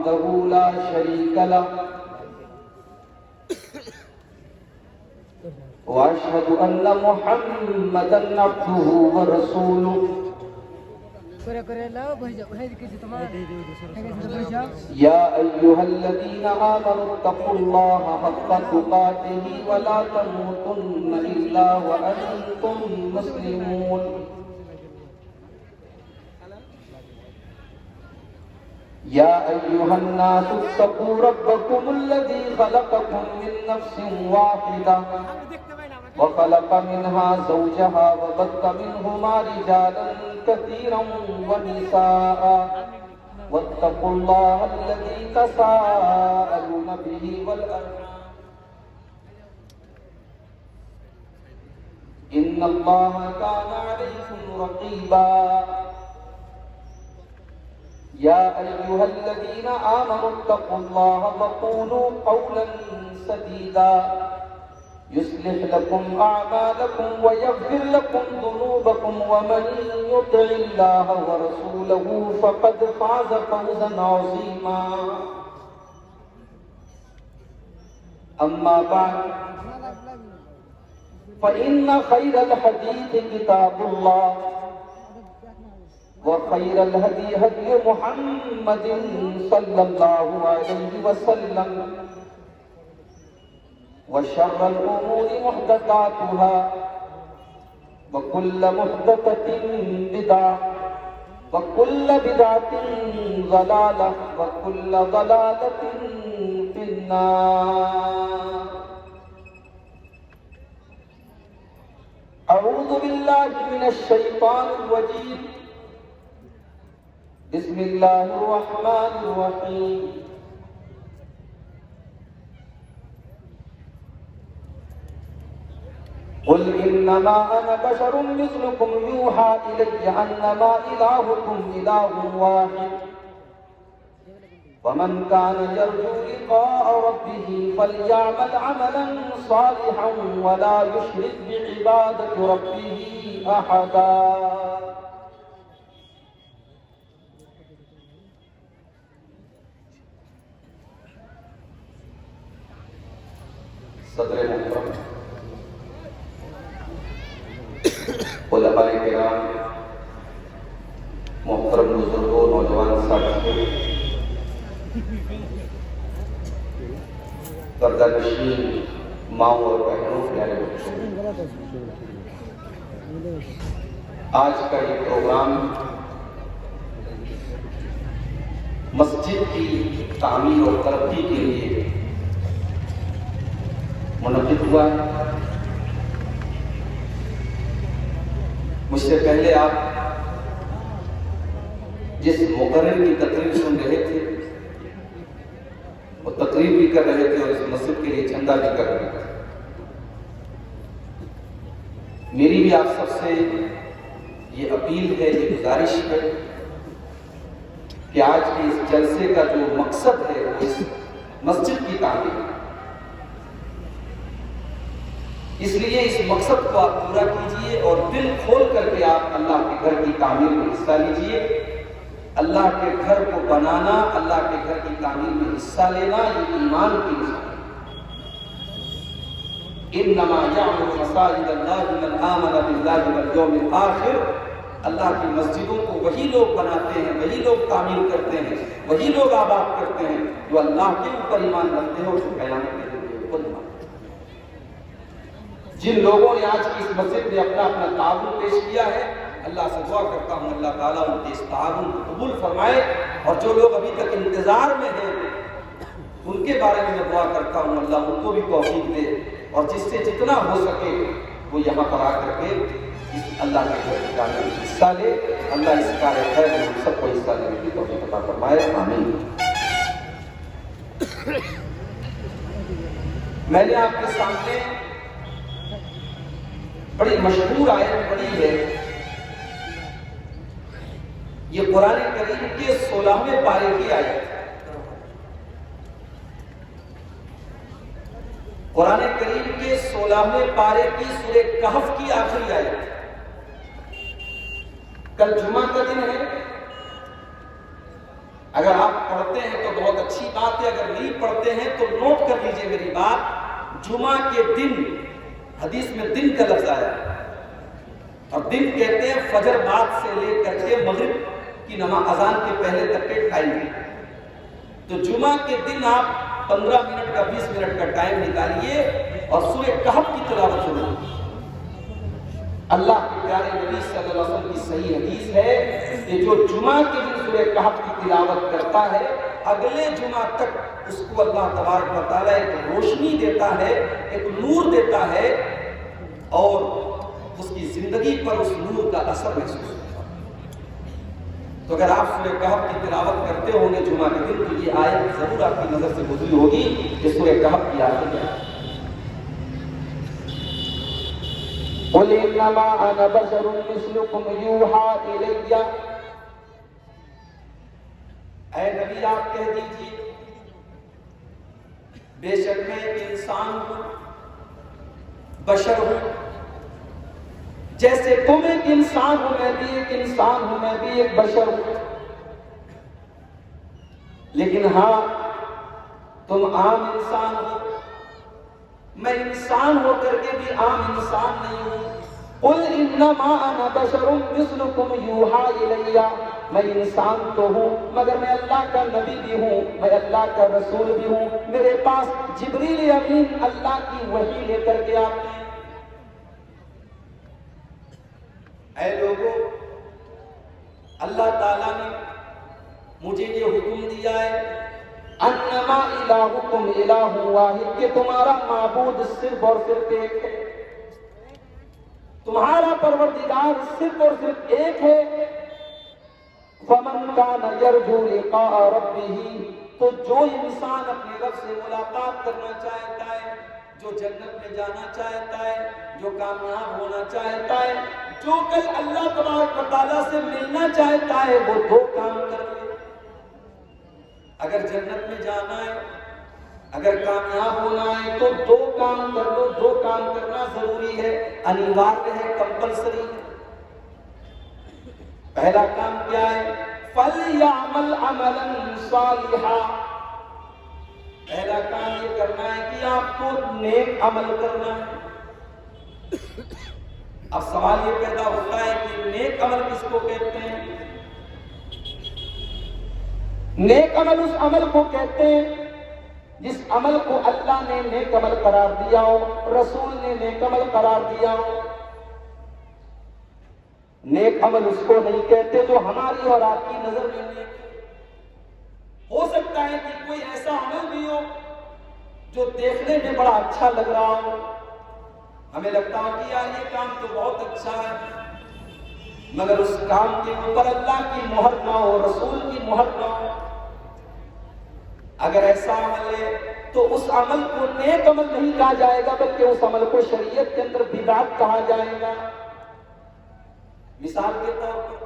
وحده لا شريك له وأشهد أن محمدا عبده ورسوله يا أيها الذين آمنوا اتقوا الله حق تقاته ولا تموتن إلا وأنتم مسلمون يا أيها الناس اتقوا ربكم الذي خلقكم من نفس واحدة وخلق منها زوجها وبث منهما رجالا كثيرا ونساء واتقوا الله الذي تساءلون به والأرحام إن الله كان عليكم رقيبا يا أيها الذين آمنوا اتقوا الله وقولوا قولا سديدا يصلح لكم أعمالكم ويغفر لكم ذنوبكم ومن يطع الله ورسوله فقد فاز فوزا عظيما أما بعد فإن خير الحديث كتاب الله وخير الهدي هدي محمد صلى الله عليه وسلم وشر الأمور محدثاتها وكل محدثة بدعة وكل بدعة ضلالة وكل ضلالة في النار أعوذ بالله من الشيطان الرجيم بسم الله الرحمن الرحيم قل إنما أنا بشر مثلكم يوحى إلي أنما إلهكم إله واحد ومن كان يرجو لقاء ربه فليعمل عملا صالحا ولا يشرك بعبادة ربه أحدا صدر محترم علماء کرام، محترم بزرگوں، نوجوان ساتھیوں، پردہ نشین ماؤں اور بہنوں، پیارے بچوں، آج کا یہ پروگرام مسجد کی تعمیر اور ترقی کے لیے منعقد ہوا ہے۔ مجھ سے پہلے آپ جس مقرر کی تقریر سن رہے تھے وہ تقریر بھی کر رہے تھے اور اس مسجد کے لیے چندہ بھی کر رہے تھے۔ میری بھی آپ سب سے یہ اپیل ہے، یہ گزارش ہے کہ آج کے اس جلسے کا جو مقصد ہے وہ اس مسجد کی تعمیر ہے، اس لیے اس مقصد کو آپ پورا کیجئے اور دل کھول کر کے آپ اللہ کے گھر کی تعمیر میں حصہ لیجئے۔ اللہ کے گھر کو بنانا، اللہ کے گھر کی تعمیر میں حصہ لینا، یہ ایمان کی نشانی ہے۔ انما یعمر مساجد اللہ من آمن باللہ والیوم الآخر، اللہ کی مسجدوں کو وہی لوگ بناتے ہیں، وہی لوگ تعمیر کرتے ہیں، وہی لوگ آباد کرتے ہیں جو اللہ کے اوپر ایمان رکھتے ہیں اور جو قیامت کے دن کے اوپر ایمان۔ جن لوگوں نے آج کی اس مسجد میں اپنا تعاون پیش کیا ہے، اللہ سے دعا کرتا ہوں اللہ تعالیٰ ان کے اس تعاون کو قبول فرمائے، اور جو لوگ ابھی تک انتظار میں ہیں ان کے بارے میں دعا کرتا ہوں اللہ ان کو بھی توفیق دے، اور جس سے جتنا ہو سکے وہ یہاں پر آ کر کے اس اللہ کے گھر کی تعمیر میں حصہ لے۔ اللہ اس کار خیر میں ہم سب کو حصہ لینے کی توفیق عطا فرمائے، آمین۔ میں نے آپ کے سامنے بڑی مشہور آیت پڑھی ہے، یہ قرآن کریم کے 16ویں پارے کی آیت ہے۔ قرآن کریم کے 16ویں پارے کی سورہ کہف کی آخری آیت۔ کل جمعہ کا دن ہے، اگر آپ پڑھتے ہیں تو بہت اچھی بات ہے، اگر نہیں پڑھتے ہیں تو نوٹ کر لیجئے میری بات، جمعہ کے دن، حدیث میں دن کا لفظ آیا ہے، اور دن کہتے ہیں فجر بعد سے لے کر کے مغرب کی نماز اذان کے پہلے تک کے ٹائم ہے۔ تو جمعہ کے دن آپ 15 منٹ کا 20 منٹ کا ٹائم نکالیے اور سورہ کہف کی تلاوت سنیں۔ اللہ کے پیارے نبی صلی اللہ علیہ وسلم کی صحیح حدیث ہے کہ جو جمعہ کے دن سورہ کہف کی تلاوت کرتا ہے اگلے جمعہ تک اس کو اللہ تبارک و تعالیٰ ایک روشنی دیتا ہے، ایک نور دیتا ہے، اور اس کی زندگی پر اس نور کا اثر محسوس ہوتا ہے۔ تو اگر آپ سورہ کہف کی تلاوت کرتے ہوں گے جمعہ کے دن تو یہ آیت ضرور آپ کی نظر سے گزری ہوگی کہ سورہ کہف کی آیت ہے۔ قُلْ إِنَّمَا أَنَا بَشَرٌ مِثْلُكُمْ يُوحَىٰ إِلَيَّ، اے نبی آپ کہہ دیجیے بے شک میں ایک انسان ہوں، بشر ہوں، جیسے تم ایک انسان ہو میں بھی ایک انسان ہوں، میں بھی ایک بشر ہوں، لیکن ہاں تم عام انسان ہو، میں انسان ہو کر کے بھی عام انسان نہیں ہوں۔ قُلْ إِنَّمَا أَنَا بَشَرٌ مِثْلُكُمْ يُوحَىٰ إِلَيَّ، میں انسان تو ہوں مگر میں اللہ کا نبی بھی ہوں، میں اللہ کا رسول بھی ہوں، میرے پاس جبریل امین اللہ کی وحی لے کر کے آتے ہیں۔ اے لوگوں، اللہ تعالیٰ نے مجھے یہ حکم دیا ہے انما الہکم الہ واحد، کہ تمہارا معبود صرف اور صرف ایک ہے، تمہارا پروردگار صرف اور صرف ایک ہے۔ فمن کان یرجو لقاء ربہ، تو جو انسان اپنے رب سے ملاقات کرنا چاہتا ہے، جو جنت میں جانا چاہتا ہے، جو کامیاب ہونا چاہتا ہے، جو کل اللہ تبارک و تعالیٰ سے ملنا چاہتا ہے، وہ دو کام کر لے۔ اگر جنت میں جانا ہے، اگر کامیاب ہونا ہے تو دو کام کر لو۔ دو کام کرنا ضروری ہے، انیواریہ ہے، کمپلسری ہے۔ پہلا کام کیا ہے؟ فَلْيَعْمَلْ عَمَلًا صَالِحًا، پہلا کام یہ کرنا ہے کہ آپ کو نیک عمل کرنا ہے۔ اب سوال یہ پیدا ہوتا ہے کہ نیک عمل کس کو کہتے ہیں؟ نیک عمل اس عمل کو کہتے ہیں جس عمل کو اللہ نے نیک عمل قرار دیا ہو، رسول نے نیک عمل قرار دیا ہو۔ نیک عمل اس کو نہیں کہتے جو ہماری اور آپ کی نظر میں نیک ہو سکتا ہے کہ کوئی ایسا عمل بھی ہو جو دیکھنے میں بڑا اچھا لگ رہا ہو، ہمیں لگتا ہے کہ یار یہ کام تو بہت اچھا ہے، مگر اس کام کے اوپر اللہ کی مہر نہ ہو، رسول کی مہر نہ ہو۔ اگر ایسا عمل ہے تو اس عمل کو نیک عمل نہیں کہا جائے گا، بلکہ اس عمل کو شریعت کے اندر بدعت کہا جائے گا۔ مثال کے طور پر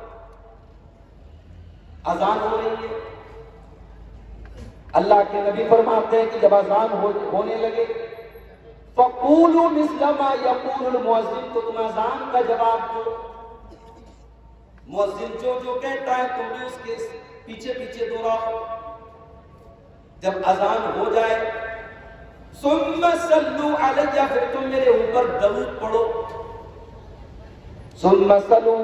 اذان ہو رہی ہے، اللہ کے نبی فرماتے ہیں کہ جب اذان ہونے لگے فَقُولُوا مِثْلَ مَا يَقُولُ الْمُؤَذِّنُ، تو تم اذان کا جواب دو، مؤذن جو کہتا ہے تم بھی اس کے پیچھے پیچھے دوہراؤ۔ جب اذان ہو جائے ثُمَّ صَلُّوا عَلَيَّ، پھر تم میرے اوپر درود پڑھو۔ ثُمَّ صَلُّوا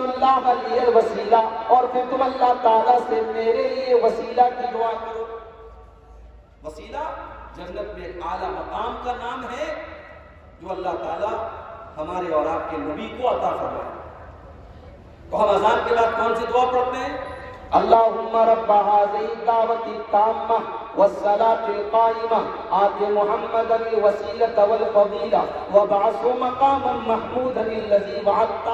اللَّهَ لِيَ الْوَسِيلَةَ، اور پھر تم اللہ تعالیٰ سے میرے لیے وسیلہ کی دعا کرو۔ وسیلہ جنت میں ایک اعلیٰ مقام کا نام ہے جو اللہ تعالیٰ ہمارے اور آپ کے نبی کو عطا فرمائے۔ تو ہم اذان کے بعد کون سی دعا پڑھتے ہیں؟ اللہم رب هذه الدعوة التامة والصلاة القائمة آت محمدا الوسیلة والفضیلة وابعثه مقاما محمودا الذی وعدتہ۔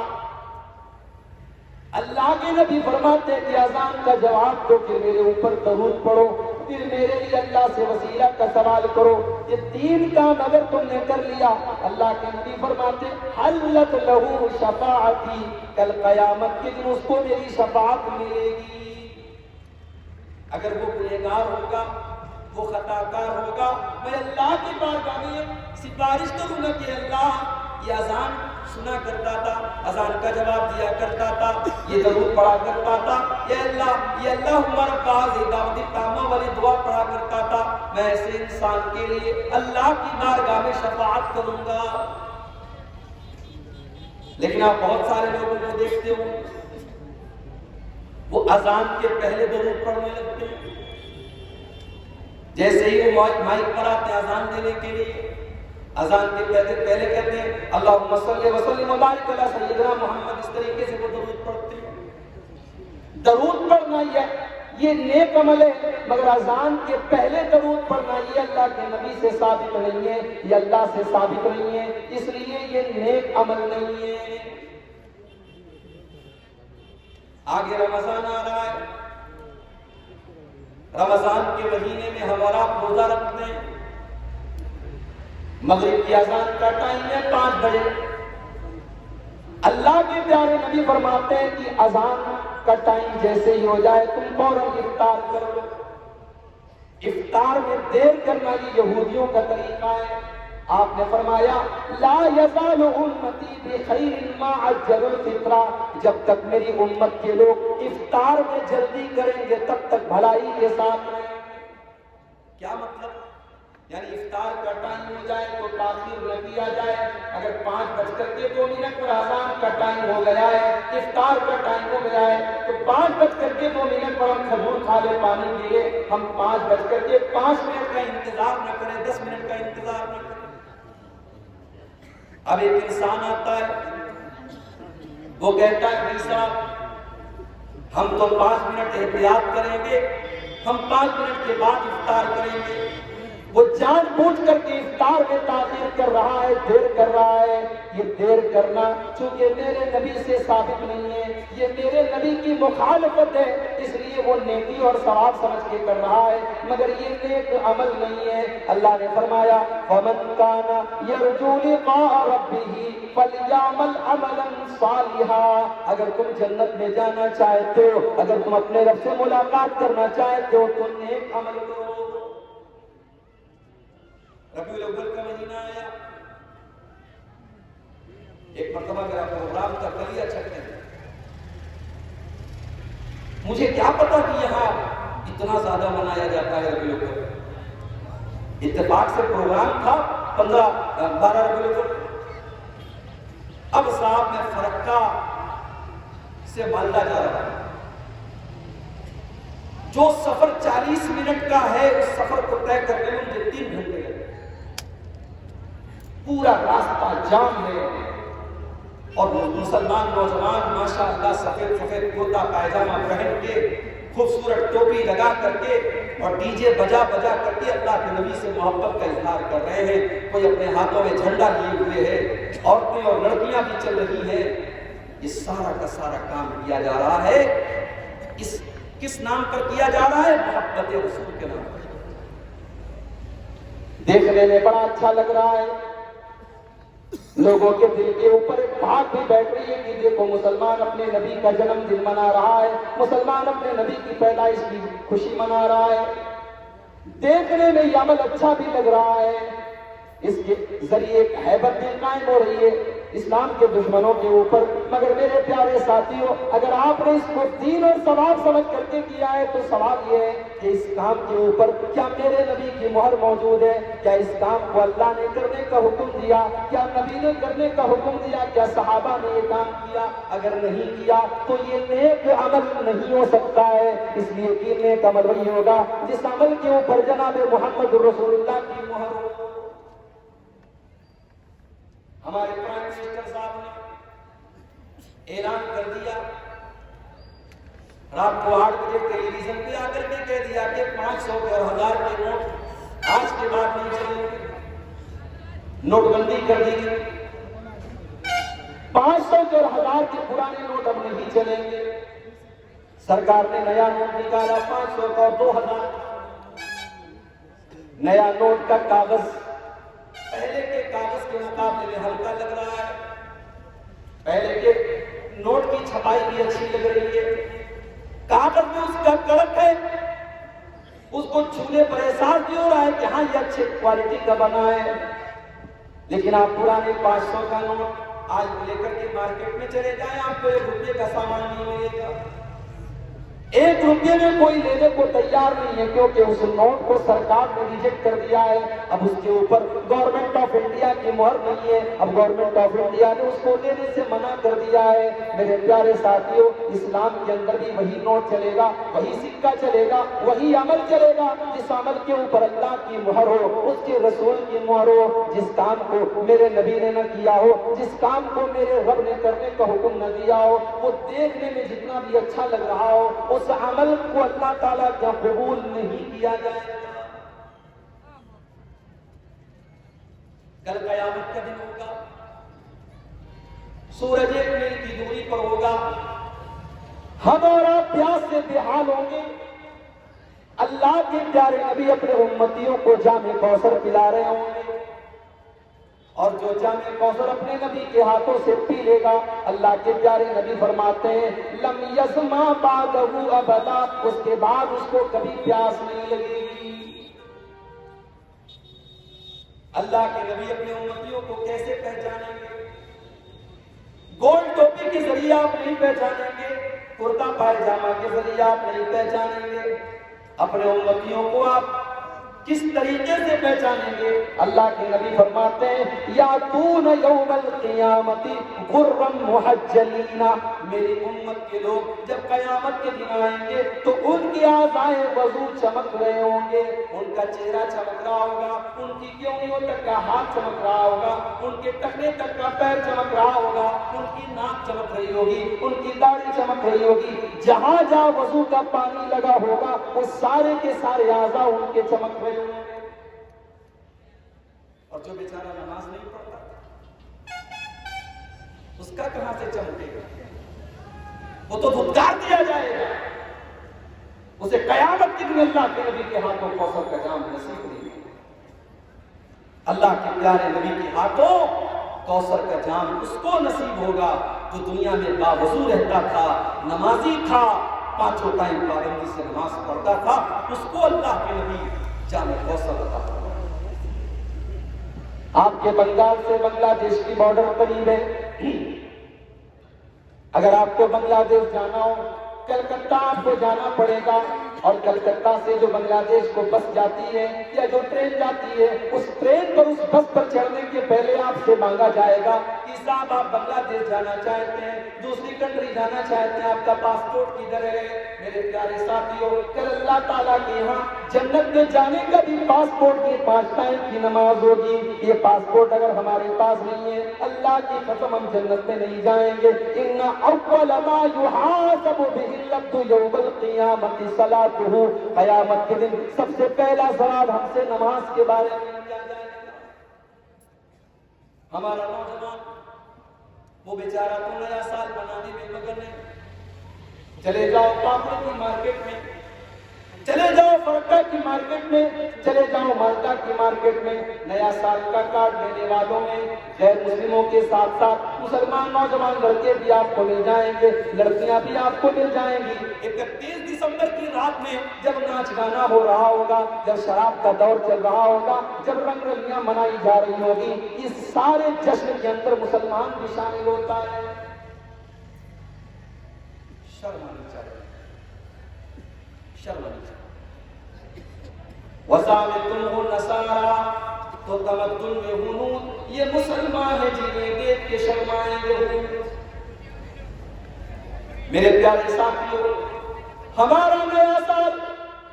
اللہ کے نبی فرماتے ہیں کہ اذان کا جواب دو، پھر میرے اوپر درود پڑھو، پھر میرے لیے اللہ سے وسیلہ کا سوال کرو۔ یہ تین کام اگر تم نے کر لیا، اللہ کے نبی فرماتے حلت لہو شفاعتی، کل قیامت کے دن اس کو میری شفاعت ملے گی۔ اگر وہ گنہگار ہوگا، وہ خطا کار ہوگا، میں اللہ کی بارگاہ میں سفارش کروں گا کہ اللہ یہ اذان سنا کرتا تھا، اذان کا جواب دیا کرتا تھا، یہ درود پڑھا کرتا تھا، یہ اللہ ہمارا باز دعوت تامہ والی دعا پڑھا کرتا تھا، میں ایسے انسان کے لیے اللہ کی بارگاہ میں شفاعت کروں گا۔ لیکن آپ بہت سارے لوگوں کو دیکھتے ہو وہ اذان کے پہلے درود پڑھنے لگتے ہیں، جیسے ہی وہ مائک پر آتے ہیں اذان دینے کے لیے، اذان کے پہلے کہتے ہیں اللہم صلی وسلم وبارک علی سیدنا محمد، اس طریقے سے وہ درود پڑھتے ہیں۔ درود پڑھنا یہ نیک عمل ہے، مگر اذان کے پہلے درود پڑھنا یہ اللہ کے نبی سے ثابت نہیں ہے، یہ اللہ سے ثابت نہیں ہے، اس لیے یہ نیک عمل نہیں ہے۔ آگے رمضان آ رہا ہے، رمضان کے مہینے میں ہمارا روزہ رکھتے ہیں، مغرب کی اذان کا ٹائم ہے 5 بجے، اللہ کے پیارے نبی فرماتے ہیں کہ اذان کا ٹائم جیسے ہی ہو جائے تم فوراً افطار کر لو۔ افطار میں دیر کرنا یہ یہودیوں کا طریقہ ہے۔ آپ نے فرمایا لا یزال امتی بخیر ما عجلوا الفطر، جب تک میری امت کے لوگ افطار میں جلدی کریں گے تب تک بھلائی کے ساتھ رہیں گے۔ کیا مطلب؟ یعنی افطار کا ٹائم ہو جائے تو تاخیر نہ کیا جائے، اگر 5:02 پر اذان کا ٹائم ہو گیا ہے، افطار کا ٹائم ہو گیا ہے، تو 5:02 پر ہم کھجور کھا لے، پانی پی لے، ہم 5:05 کا انتظار نہ کریں، 10 منٹ کا انتظار نہ کریں۔ اب ایک انسان آتا ہے، وہ کہتا ہے بھائی صاحب ہم تو 5 منٹ احتیاط کریں گے، ہم 5 منٹ کے بعد افطار کریں گے۔ وہ جان بوجھ کر کے افطار میں تاخیر کر رہا ہے، دیر کر رہا ہے۔ یہ دیر کرنا چونکہ میرے نبی سے ثابت نہیں ہے، یہ میرے نبی کی مخالفت ہے، اس لیے وہ نیکی اور ثواب سمجھ کے کر رہا ہے، مگر یہ نیک عمل نہیں ہے۔ اللہ نے فرمایا فَمَنْ كَانَ يَرْجُو لِقَاءَ رَبِّهِ فَلْيَعْمَلْ عَمَلًا صَالِحًا، اگر تم جنت میں جانا چاہتے ہو، اگر تم اپنے رب سے ملاقات کرنا چاہتے ہو تو نیک عمل کرو۔ ربیع الاول کا مہینہ آیا، ایک مرتبہ میرا پروگرام تھا کلیا چھٹ میں، مجھے کیا پتا کہ یہاں اتنا زیادہ منایا جاتا ہے ربیع الاول۔ اتفاق سے پروگرام تھا 12 ربیع الاول۔ اب صاحب میں فرقہ سے مالدہ جا رہا ہوں، جو سفر 40 منٹ کا ہے اس سفر کو طے کرنے میں مجھے 3 گھنٹے لگے، پورا راستہ جام ہے، اور مسلمان نوجوان ماشاءاللہ سفید کرتا پائجامہ پہن کے، خوبصورت ٹوپی لگا کر کے اور ڈی جے بجا کر کے اللہ کے نبی سے محبت کا اظہار کر رہے ہیں۔ کوئی اپنے ہاتھوں میں جھنڈا لیے ہوئے ہے، عورتیں اور لڑکیاں بھی چل رہی ہیں۔ یہ سارا کا سارا کام کیا جا رہا ہے، کس نام پر کیا جا رہا ہے؟ محبت رسول کے نام پر۔ دیکھنے میں بڑا اچھا لگ رہا ہے، لوگوں کے دل کے اوپر ایک بھاگ بھی بیٹھ رہی ہے کہ دیکھو مسلمان اپنے نبی کا جنم دن منا رہا ہے، مسلمان اپنے نبی کی پیدائش کی خوشی منا رہا ہے۔ دیکھنے میں یہ عمل اچھا بھی لگ رہا ہے، اس کے ذریعے ایک ہیبت بھی قائم ہو رہی ہے اسلام کے دشمنوں کے اوپر۔ مگر میرے پیارے ساتھیوں، اگر آپ نے اس کو دین اور ثواب سمجھ کر کے کیا ہے تو سوال یہ ہے کہ اس کام کے اوپر کیا میرے نبی کی مہر موجود ہے؟ کیا اس کام کو اللہ نے کرنے کا حکم دیا؟ کیا نبی نے کرنے کا حکم دیا؟ کیا صحابہ نے یہ کام کیا؟ اگر نہیں کیا تو یہ نیک عمل نہیں ہو سکتا ہے، اس لیے کہ نیک عمل وہی ہوگا جس عمل کے اوپر جناب محمد رسول اللہ کی مہر ہو۔ ہمارے پرائم منسٹر صاحب نے اعلان کر دیا، رات کو 8 بجے ٹیلی ویژن پہ آ کر کے کہہ دیا کہ 500 اور 1000 کے نوٹ آج کے بعد نہیں چلیں گے، نوٹ بندی کر دی گئی۔ 500 اور 1000 کے پرانے نوٹ اب نہیں چلیں گے۔ سرکار نے نیا نوٹ نکالا 500 کا اور 2000۔ نیا نوٹ کا کاغذ پہلے کے کاغذ کے مقابلے میں ہلکا لگ رہا ہے، پہلے کے نوٹ کی چھپائی بھی اچھی لگ رہی ہے، کاغذ میں اس کا کڑک ہے، اس کو چھونے پر احساس بھی ہو رہا ہے کہ ہاں یہ اچھے کوالٹی کا بنا ہے۔ لیکن آپ پرانے 500 کا نوٹ آج لے کر کے مارکیٹ میں چلے جائیں، آپ کو 1 روپے کا سامان نہیں ملے گا، 1 روپے میں کوئی لینے کو تیار نہیں ہے، کیونکہ اس نوٹ کو سرکار نے ریجیکٹ کر دیا ہے۔ اب اس کے اوپر گورنمنٹ آف انڈیا کی مہر نہیں ہے، اب گورنمنٹ آف انڈیا نے اس کو لینے سے منع کر دیا ہے۔ میرے پیارے ساتھیوں، اسلام کے اندر بھی وہی نوٹ چلے گا، وہی سکہ چلے گا، وہی عمل چلے گا جس عمل کے اوپر اللہ کی مہر ہو، اس کے رسول کی مہر ہو، جس کام کو میرے نبی نے نہ کیا ہو، جس کام کو میرے رب نے کرنے کا حکم نہ دیا ہو، وہ دیکھنے میں جتنا بھی اچھا لگ رہا ہو، اس عمل کو اللہ تعالیٰ کا قبول نہیں کیا جائے گا۔ کل قیامت کا دن ہوگا، سورج 1 میل کی دوری پر ہوگا، ہم اور آپ پیاس سے بے حال ہوں گے، اللہ کے پیارے نبی اپنے امتیوں کو جام کوثر پلا رہے ہوں گے، اور جو جام کوثر اپنے نبی کے ہاتھوں سے پی لے گا، اللہ کے پیارے نبی فرماتے ہیں لم یظما بعدہ ابدا، اس کے بعد اس کو کبھی پیاس نہیں لگے گی۔ اللہ کے نبی اپنے امتیوں کو کیسے پہچانیں گے؟ گول ٹوپی کے ذریعے آپ نہیں پہچانیں گے، کرتا پائجامہ کے ذریعے آپ نہیں پہچانیں گے، اپنے امتیوں کو آپ کس طریقے سے پہچانیں گے؟ اللہ کے نبی فرماتے ہیں یاتون یوم القیامت غرا محجلین، میری امت کے لوگ جب قیامت کے دن آئیں گے تو ان کے اعضائے وضو چمک رہے ہوں گے، ان کا چہرہ چمک رہا ہوگا، ان کی کیونیوں تک کا ہاتھ چمک رہا ہوگا، ان کے ٹخنے تک کا پیر چمک رہا ہوگا، ان کی ناک چمک رہی ہوگی، ان کی داڑھی چمک رہی ہوگی، جہاں جہاں وضو کا پانی لگا ہوگا وہ سارے کے سارے اعضاء ان کے چمک رہے ہوں گے۔ اور جو بیچارہ نماز نہیں پڑھتا اس کا کہاں سے چمکے گا؟ وہ تو دھتکار دیا جائے گا، اسے قیامت کے دن اللہ کے نبی کے ہاتھوں کوثر کا جام نصیب نہیں ہوگا۔ اللہ کے پیارے نبی کے ہاتھوں کوثر کا جام اس کو نصیب ہوگا جو دنیا میں باوضو رہتا تھا، نمازی تھا، 5 ٹائم پابندی سے نماز پڑھتا تھا، اس کو اللہ کے نبی جام کوثر عطا فرمائے۔ آپ کے بنگال سے بنگلہ دیش کی بارڈر قریب ہے، اگر آپ کو بنگلہ دیش جانا ہو کلکتہ آپ کو جانا پڑے گا، اور کلکتہ سے جو بنگلہ دیش کو بس جاتی ہے یا جو ٹرین جاتی ہے، اس ٹرین پر اس بس پر چڑھنے کے پہلے آپ سے مانگا جائے گا کہ صاحب آپ بنگلہ دیش جانا چاہتے ہیں، دوسری کنٹری جانا چاہتے ہیں، آپ کا پاسپورٹ کدھر ہے؟ میرے پیارے ساتھیوں، کل اللہ تعالیٰ کے یہاں جنت میں جانے کا بھی پاسپورٹ کی 5 ٹائم کی نماز ہوگی۔ یہ پاسپورٹ اگر ہمارے پاس نہیں ہے، اللہ کی قسم ہم جنت میں نہیں جائیں گے۔ ان اول ما یحاسب بہ العبد یوم القیامۃ صلاۃ، قیامت کے دن سب سے پہلا سوال ہم سے نماز کے بارے میں کیا جائے گا۔ ہمارا نوجوان وہ بیچارہ تو نیا سال منانے میں مگن ہے، چلے جاؤ پاپڑ کی مارکیٹ میں، چلے جاؤ فرقہ کی مارکیٹ میں، چلے جاؤ مالٹا کی مارکیٹ میں، نیا سال کا کارڈ لینے والوں میں غیر مسلموں کے ساتھ ساتھ مسلمان نوجوان لڑکے بھی آپ کو مل جائیں گے، لڑکیاں بھی آپ کو مل جائیں گی۔ 31 دسمبر کی رات میں جب ناچ گانا ہو رہا ہوگا، جب شراب کا دور چل رہا ہوگا، جب رنگ رلیاں منائی جا رہی ہوگی، اس سارے جشن کے اندر مسلمان بھی شامل ہوتا ہے۔ شرم آنی چاہیے، شرم آنی چاہیے۔ وَزَامِتُمْهُ النَّصَارَىٰ، تو تمدن میں ہنود، یہ مسلمان ہے جنہیں دیکھ کے شرمائیں گے۔ میرے پیارے ساتھیوں، ہمارا نیا سال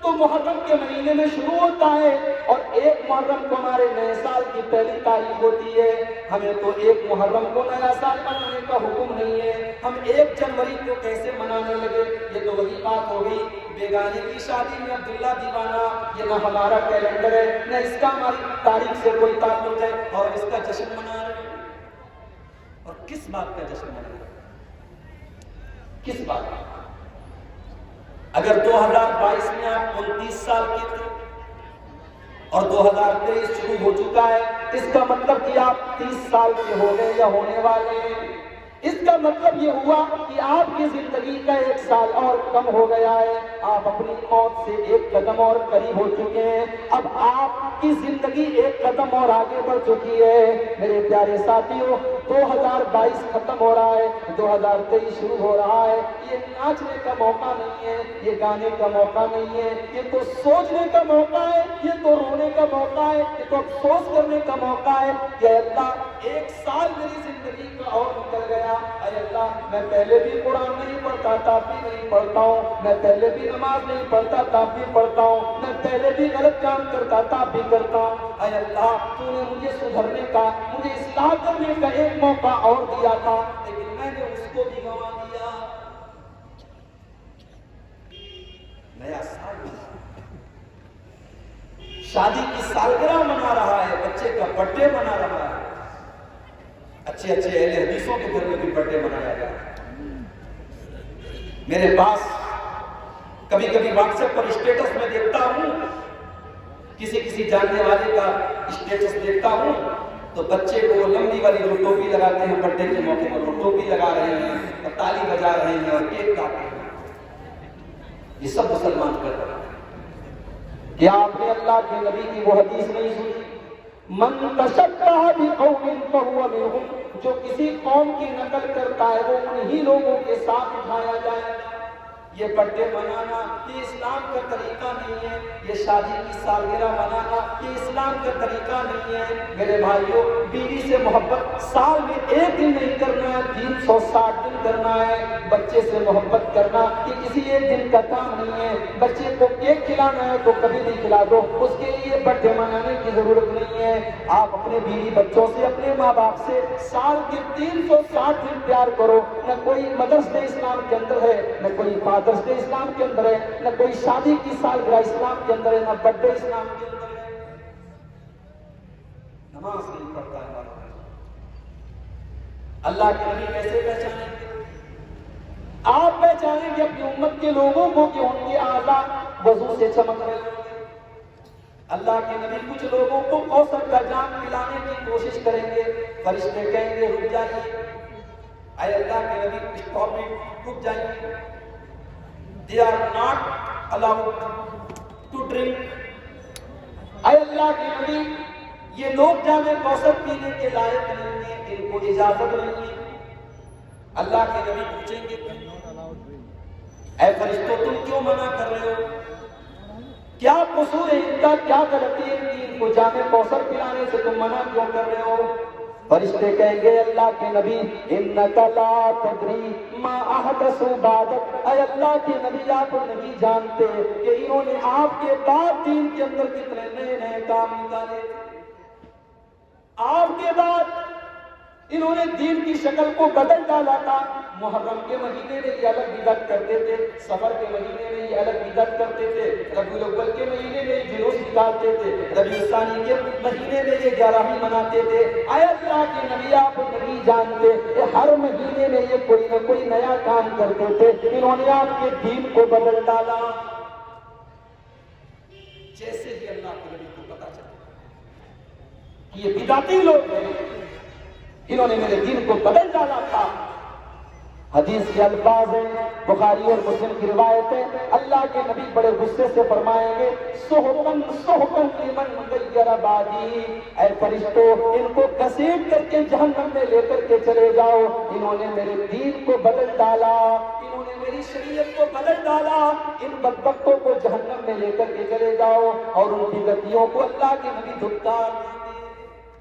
تو محرم کے مہینے میں شروع ہوتا ہے، اور 1 محرم کو ہمارے نئے سال کی پہلی تاریخ ہوتی ہے۔ ہمیں تو 1 محرم کو نیا سال منانے کا حکم نہیں ہے، ہم 1 جنوری کو کیسے منانے لگے؟ یہ تو وہی بات ہو گئی بیگانے کی شادی میں عبداللہ دیوانہ، یہ نہ ہمارا کیلنڈر ہے، نہ اس کا ہماری تاریخ سے کوئی تعلق ہے، اور اس کا جشن منا رہے ہیں۔ اور کس بات کا جشن منا رہے ہیں؟ کس بات کا؟ اگر 2022 میں آپ 29 سال کے تھے اور 2023 شروع ہو چکا ہے، اس کا مطلب کہ آپ 30 سال کے ہو گئے یا ہونے والے ہیں۔ اس کا مطلب یہ ہوا کہ آپ کی زندگی کا 1 سال اور کم ہو گیا ہے، آپ اپنی موت سے 1 قدم اور قریب ہو چکے ہیں، اب آپ کی زندگی 1 قدم اور آگے بڑھ چکی ہے۔ میرے پیارے ساتھیوں، 2022 ختم ہو رہا ہے، 2023 شروع ہو رہا ہے۔ یہ ناچنے کا موقع نہیں ہے، یہ گانے کا موقع نہیں ہے، یہ تو سوچنے کا موقع ہے، یہ تو رونے کا موقع ہے، یہ تو افسوس کرنے کا موقع ہے کہ اے اللہ 1 سال میری زندگی کا اور نکل گیا۔ اے اللہ، میں پہلے بھی قرآن نہیں پڑھتا تھا، اب بھی نہیں پڑھتا ہوں، میں پہلے بھی نماز نہیں پڑھتا تھا، اب بھی پڑھتا ہوں، میں پہلے بھی غلط کام کرتا تھا، اب بھی کرتا ہوں۔ اے اللہ، تو نے مجھے سدھرنے کا، مجھے اصلاح کرنے کا 1 موقع اور دیا تھا، لیکن میں نے اس کو بھی گنوا دیا۔ نیا سال شادی کی سالگرہ منا رہا ہے، بچے کا برتھ ڈے منا رہا ہے، اچھے اچھے اہل حدیثوں کے گھر میں بھی برتھ ڈے منایا گیا۔ میرے پاس کبھی کبھی واٹس ایپ پر اسٹیٹس میں دیکھتا ہوں، کسی جاننے والے کا اسٹیٹس دیکھتا ہوں تو بچے کو لمبی والی جو ٹوپی لگاتے ہیں برتھ ڈے کے موقع پر وہ ٹوپی لگا رہے ہیں اور تالی بجا رہے ہیں اور کیک کاٹ رہے ہیں۔ یہ سب مسلمان کر رہے ہیں۔ کیا آپ نے اللہ کے نبی کی وہ حدیث نہیں سنی؟ من تشبہ بقوم فہو منہم، جو کسی قوم کی نقل کرتا ہے وہ انہی لوگوں کے ساتھ اٹھایا جائے گا۔ یہ برتھ ڈے منانا یہ اسلام کا طریقہ نہیں ہے، یہ شادی کی سالگرہ منانا یہ اسلام کا طریقہ نہیں ہے۔ میرے بھائیوں، بیوی سے محبت سال میں 1 دن نہیں کرنا ہے، 360 دن کرنا ہے۔ بچے سے محبت کرنا یہ کسی 1 دن کا کام نہیں ہے۔ بچے کو کیک کھلانا ہے تو کبھی نہیں کھلا دو، اس کے لیے برتھ ڈے منانے کی ضرورت نہیں ہے۔ آپ اپنے بیوی بچوں سے، اپنے ماں باپ سے سال کے 360 دن پیار کرو۔ نہ کوئی مدرس ڈے اسلام کے اندر ہے، نہ کوئی فادرس ڈے اسلام کے اندر ہے، نہ کوئی شادی کی سالگرہ اسلام کے اندر ہے، نہ برتھ ڈے اسلام کے اندر ہے۔ نماز نہیں پڑھتا ہے ہمارا، اللہ کے نبی کیسے پہچانیں گے؟ آپ پہچانیں گے اپنی امت کے لوگوں کو کہ ان کے اعضاء وضو سے چمک رہے ہیں۔ اللہ کے نبی کچھ لوگوں کو کوثر کا جام پلانے کی کوشش کریں گے، فرشتے کہیں گے رک جائیے۔ اے اللہ کے نبی اسٹاپ اٹ، رک جائیے۔ They are not allowed to drink۔ اے اللہ کے نبی، یہ لوگ جام کوثر پینے کے لائق نہیں ہیں، ان کو اجازت نہیں ہے۔ اللہ کے نبی پوچھیں گے اے فرشتوں تم کیوں منع کر رہے ہو؟ کیا قصور ہے ان کا، کیا غلطی ہے کہ ان کو جام کوثر پلانے سے تم منع کیوں کر رہے ہو؟ فرشتے کہیں گے اللہ کے نبی انک لا تدری ما احدثوا بعدک، اے اللہ کے نبی آپ نہیں جانتے کہ انہوں نے آپ کے بعد دین کے اندر کتنے نئے نئے کام نکالے۔ آپ کے بعد انہوں نے دین کی شکل کو بدل ڈالا تھا۔ محرم کے مہینے میں یہ الگ بدعت کرتے تھے، سفر کے مہینے میں یہ الگ بدعت کرتے تھے، ربیع الاول کے مہینے میں یہ جلوس نکالتے تھے، ربیع الثانی کے مہینے میں یہ 11ویں مناتے تھے۔ اے اللہ کے نبی آپ نہیں جانتے کہ ہر مہینے میں یہ کوئی نہ کوئی نیا کام کرتے تھے، انہوں نے آپ کے دین کو بدل ڈالا۔ جیسے ہی اللہ کے نبی کو پتا چلا کہ یہ بدعتی لوگ ہیں، انہوں نے میرے دین کو بدل ڈالا تھا، حدیث کے الفاظ ہیں، بخاری اور مسلم کی روایت ہے، اللہ کے نبی بڑے غصے سے فرمائیں گے سحقاً سحقاً لمن غیر بعدی، اے فرشتوں ان کو گھسیٹ کر کے جہنم میں لے کر کے چلے جاؤ، انہوں نے میرے دین کو بدل ڈالا، انہوں نے میری شریعت کو بدل ڈالا، ان بدبختوں کو جہنم میں لے کر کے چلے جاؤ اور ان کی غلطیوں کو اللہ کے نبی دھکار